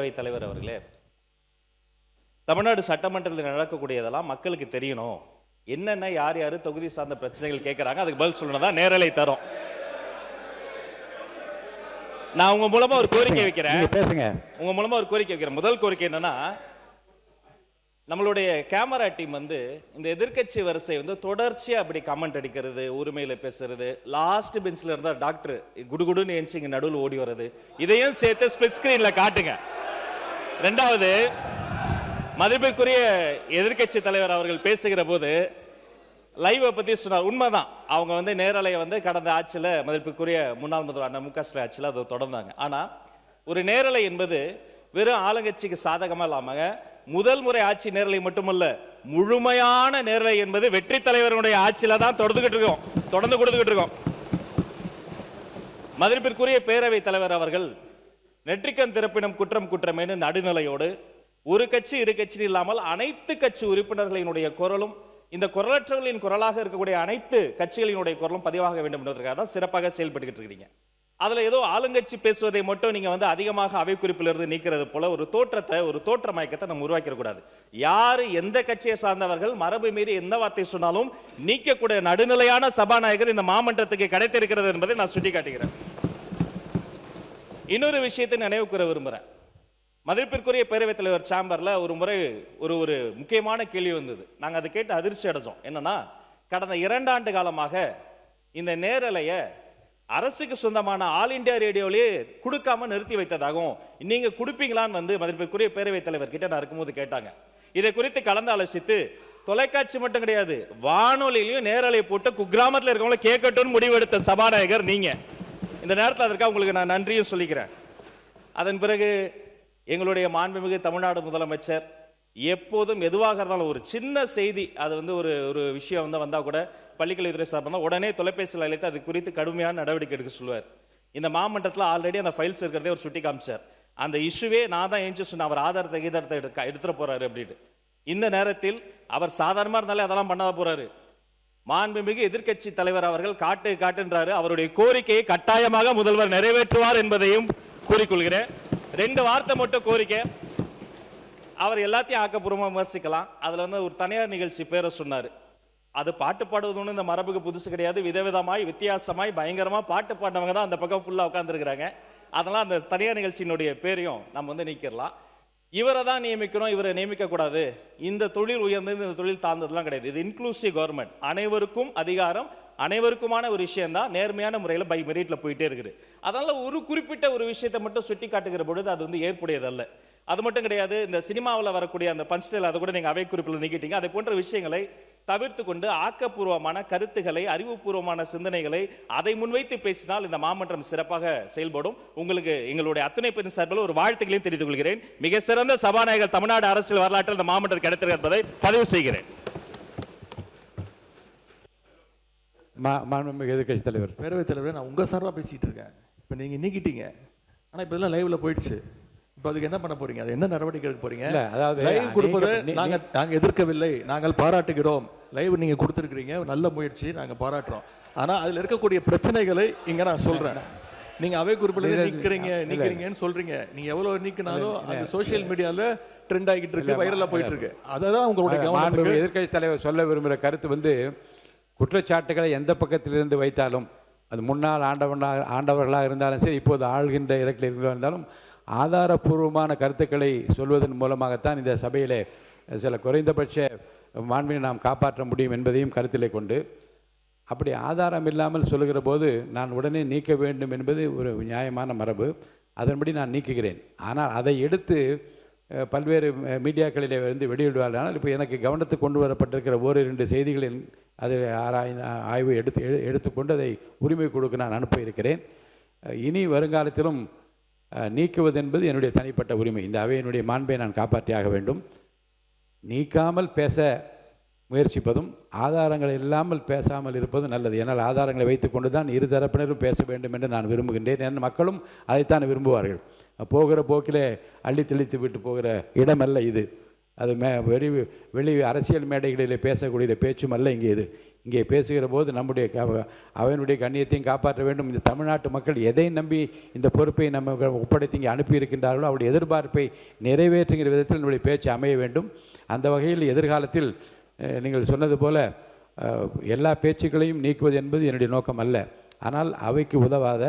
பேரவைத் தலைவர் அவர்களே, தமிழ்நாடு சட்டமன்றத்தில் நடக்கக்கூடியதெல்லாம் மக்களுக்கு தெரியணும். என்னென்ன யார் யார் தொகுதி சார்ந்த பிரச்சனைகள் கேட்குறாங்க, அதுக்கு பதில் சொல்லணும் தான் நேரலை தரோம். நான் உங்க மூலமா ஒரு கோரிக்கை வைக்கிறேன். பேசுங்க. உங்க மூலமா ஒரு கோரிக்கை வைக்கிறேன். முதல் கோரிக்கை என்னன்னா, நம்மளுடைய கேமரா டீம் வந்து இந்த எதிர்க்கட்சி வரிசை வந்து தொடர்ச்சியா அப்படி கமெண்ட் அடிக்கிறது, உரிமையில பேசுறது, லாஸ்ட் பெஞ்ச்ல இருந்தா டாக்டர் குடுகுடுன்னு ஏஞ்சி இங்க நடுவில் ஓடி வர்றது, இதையும் சேர்த்து ஸ்பிளிட் ஸ்கிரீன்ல காட்டுங்க. ரெண்டாவது, மதிப்பிற்குரிய எதிர்க்கட்சி தலைவர் அவர்கள் பேசுகிற போது லைவை பத்தி சொன்னார். உண்மைதான், அவங்க வந்து நேரலையை வந்து கடந்த ஆட்சியில் மதிப்பிற்குரிய முன்னாள் முதல்வர் அண்ணன் மு.க. ஸ்டாலின் ஆட்சியில் அதை தொடர்ந்தாங்க. ஆனா ஒரு நேரலை என்பது வெறும் ஆளுங்கட்சிக்கு சாதகமா இல்லாம முதல் முறை ஆட்சி நேரலை மட்டுமல்ல, முழுமையான நேரலை என்பது வெற்றி தலைவருடைய ஆட்சியில தான் தொடர்ந்து கொடுத்துக்கிட்டு இருக்கோம். மதிப்பிற்குரிய பேரவைத் தலைவர் அவர்கள் நெற்றிக்கண் திறப்பினும் குற்றம் குற்றமேனு நடுநிலையோடு ஒரு கட்சி இரு கட்சி இல்லாமல் அனைத்து கட்சி உறுப்பினர்களினுடைய குரலும், இந்த குரலற்றவர்களின் குரலாக இருக்கக்கூடிய அனைத்து கட்சிகளினுடைய குரலும் பதிவாக வேண்டும் என்பதற்காக தான் சிறப்பாக செயல்பட்டு இருக்கீங்க. அதுல ஏதோ ஆளுங்கட்சி பேசுவதை மட்டும் நீங்க வந்து அதிகமாக அவை குறிப்பிலிருந்து நீக்கிறது போல ஒரு தோற்ற மயக்கத்தை நம்ம உருவாக்கிட கூடாது. யாரு எந்த கட்சியை சார்ந்தவர்கள் மரபு மீறி எந்த வார்த்தை சொன்னாலும் நீக்கக்கூடிய நடுநிலையான சபாநாயகர் இந்த மாமன்றத்துக்கு கிடைத்திருக்கிறது என்பதை நான் சுட்டிக்காட்டுகிறேன். இன்னொரு விஷயத்தை நினைவு கூற விரும்புறேன். மதிப்பிற்குரிய பேரவைத் தலைவர் சேம்பர்ல ஒரு முறை ஒரு முக்கியமான கேள்வி வந்தது. நாங்கள் அதை கேட்டு அதிர்ச்சி அடைஞ்சோம். என்னன்னா, கடந்த 2 ஆண்டு காலமாக இந்த நேரலையை அரசுக்கு சொந்தமான ஆல் இண்டியா ரேடியோவிலேயே கொடுக்காம நிறுத்தி வைத்ததாகவும், நீங்க கொடுப்பீங்களான்னு வந்து மதிப்பிற்குரிய பேரவைத் தலைவர் கிட்ட நான் இருக்கும்போது கேட்டாங்க. இதை குறித்து கலந்து ஆலோசித்து தொலைக்காட்சி மட்டும் கிடையாது, வானொலியிலையும் நேரலை போட்டு குக்கிராமத்தில் இருக்கவங்கள கேட்கட்டும் முடிவெடுத்த சபாநாயகர் நீங்க. இந்த நேரத்தில் அதற்காக உங்களுக்கு நான் நன்றியும் சொல்லிக்கிறேன். அதன் பிறகு எங்களுடைய மாண்புமிகு தமிழ்நாடு முதலமைச்சர் எப்போதும் எதுவாக இருந்தாலும் ஒரு சின்ன செய்தி, அது வந்து ஒரு விஷயம் வந்து வந்தா கூட பள்ளிக்கல்வித்துறை சார்பாக உடனே தொலைபேசியில் அழைத்து அது குறித்து கடுமையான நடவடிக்கை எடுக்க சொல்லுவார். இந்த மாமன்றத்தில் ஆல்ரெடி அந்த ஃபைல்ஸ் இருக்கிறதே ஒரு சுட்டி காமிச்சார். அந்த இஷ்யூவே நான் தான் ஏஞ்சி சொன்னேன், அவர் ஆதாரத்தை எடுத்துட போறாரு அப்படின்னு. இந்த நேரத்தில் அவர் சாதாரணமா இருந்தாலே அதெல்லாம் பண்ணாத போறாரு. மாண்புமிகு எதிர்க்கட்சி தலைவர் அவர்கள் காட்டுன்றாரு. அவருடைய கோரிக்கையை கட்டாயமாக முதல்வர் நிறைவேற்றுவார் என்பதையும் கூறிக்கொள்கிறேன். 2 வார்த்தை மட்டும் கோரிக்கை. அவர் எல்லாத்தையும் ஆக்கப்பூர்வமாக விமர்சிக்கலாம். அதுல வந்து ஒரு தனியார் நிகழ்ச்சி பேரை சொன்னார். அது பாட்டு பாடுவது ஒன்று இந்த மரபுக்கு புதுசு கிடையாது. விதவிதமாய் வித்தியாசமாய் பயங்கரமா பாட்டு பாடினவங்க தான் அந்த பக்கம் ஃபுல்லா உட்காந்துருக்கிறாங்க. அதெல்லாம் அந்த தனியார் நிகழ்ச்சியினுடைய பேரையும் நம்ம வந்து நீக்கிடலாம். இவரை தான் நியமிக்கணும், இவரை நியமிக்க கூடாது. இந்த தொழில் உயர்ந்தது, இந்த தொழில் தாழ்ந்ததுலாம் கிடையாது. இது இன்க்ளூசிவ் கவர்மெண்ட், அனைவருக்கும் அதிகாரம், அனைவருக்குமான ஒரு விஷயம் தான் நேர்மையான முறையில் பை மெரிட்ல போயிட்டே இருக்குது. அதனால ஒரு குறிப்பிட்ட ஒரு விஷயத்தை மட்டும் சுட்டி காட்டுகிற பொழுது அது வந்து ஏற்புடையதல்ல. அது மட்டும் கிடையாது, இந்த சினிமாவில் வரக்கூடிய அந்த பஞ்ச்டைல் அதை கூட நீங்கள் அவை குறிப்பில் நீக்கிட்டீங்க. அதை போன்ற விஷயங்களை தவிர்த்து கொண்டு ஆக்கப்பூர்வமான கருத்துக்களை, அறிவுபூர்வமான சிந்தனைகளை அதை முன்வைத்து பேசினால் இந்த மாமன்றம் சிறப்பாக செயல்படும். உங்களுக்கு எங்களுடைய அத்தனை பேரின் சார்பில் ஒரு வாழ்த்துக்களையும் தெரிவித்துக் கொள்கிறேன். மிக சிறந்த சபாநாயகர் தமிழ்நாடு அரசியல் வரலாற்றில் இந்த மாமன்றத்தில் கிடைத்திருக்கிறது என்பதை பதிவு செய்கிறேன். எதிர்கட்சி தலைவர், பேரவைத் தலைவர், நான் உங்க சார்பாக பேசிட்டு இருக்கேன். இப்போ நீங்க நீக்கிட்டீங்க, ஆனா இப்போ இதெல்லாம் லைவ்ல போயிடுச்சு. இப்போ அதுக்கு என்ன பண்ண போறீங்க? அது என்ன நடவடிக்கை எடுக்க போறீங்க? அதாவது லைவ் கொடுப்பது நாங்க எதிர்க்கவில்லை, நாங்கள் பாராட்டுகிறோம். லைவ் நீங்க கொடுத்துருக்கீங்க, நல்ல முயற்சி, நாங்க பாராட்டுறோம். ஆனா அதுல இருக்கக்கூடிய பிரச்சனைகளை இங்க நான் சொல்றேன். நீங்க அவை குறிப்பில் நீக்கிறீங்கன்னு சொல்றீங்க. நீங்க எவ்வளவு நீக்கினாலும் அது சோசியல் மீடியால ட்ரெண்ட் ஆகிட்டு இருக்கு, வைரலா போயிட்டு இருக்கு. அதான் உங்களுடைய கவனம். எதிர்கட்சி தலைவர் சொல்ல விரும்புகிற கருத்து வந்து, குற்றச்சாட்டுகளை எந்த பக்கத்திலிருந்து வைத்தாலும், அது முன்னாள் ஆண்டவர்களாக இருந்தாலும் சரி, இப்போது ஆள்கின்ற இடத்தில் இருந்தாலும், ஆதாரபூர்வமான கருத்துக்களை சொல்வதன் மூலமாகத்தான் இந்த சபையிலே சில குறைந்தபட்ச மாண்பினை நாம் காப்பாற்ற முடியும் என்பதையும் கருத்திலே கொண்டு, அப்படி ஆதாரம் இல்லாமல் சொல்லுகிற போது நான் உடனே நீக்க வேண்டும் என்பது ஒரு நியாயமான மரபு. அதன்படி நான் நீக்குகிறேன். ஆனால் அதை எடுத்து பல்வேறு மீடியாக்களிலே வந்து வெளியிடுவார்கள். ஆனால் இப்போ எனக்கு கவனத்துக்கு கொண்டு வரப்பட்டிருக்கிற 1-2 செய்திகளின் அதை ஆய்வு எடுத்துக்கொண்டு அதை உரிமை கொடுக்க நான் அனுப்ப இருக்கிறேன். இனி வருங்காலத்திலும் நீக்குவது என்பது என்னுடைய தனிப்பட்ட உரிமை. இந்த அவையினுடைய மாண்பை நான் காப்பாற்றியாக வேண்டும். நீக்காமல் பேச முயற்சிப்பதும் ஆதாரங்கள் இல்லாமல் பேசாமல் இருப்பதும் நல்லது. ஏன்னால் ஆதாரங்களை வைத்துக்கொண்டு தான் இரு தரப்பினரும் பேச வேண்டும் என்று நான் விரும்புகின்றேன். என் மக்களும் அதைத்தான் விரும்புவார்கள். போகிற போக்கிலே அள்ளி தெளித்து விட்டு போகிற இடமல்ல இது. அது வெளி அரசியல் மேடைகளில் பேசக்கூடிய பேச்சும் அல்ல இங்கே பேசுகிற போது நம்முடைய அவனுடைய கண்ணியத்தையும் காப்பாற்ற வேண்டும். இந்த தமிழ்நாட்டு மக்கள் எதை நம்பி இந்த பொறுப்பை நம்ம ஒப்படைத்து இங்கே அனுப்பியிருக்கின்றார்களோ அவருடைய எதிர்பார்ப்பை நிறைவேற்றுகிற விதத்தில் நம்முடைய பேச்சு அமைய வேண்டும். அந்த வகையில் எதிர்காலத்தில் நீங்கள் சொன்னது போல எல்லா பேச்சுக்களையும் நீக்குவது என்பது என்னுடைய நோக்கம் அல்ல. ஆனால் அவைக்கு உதவாத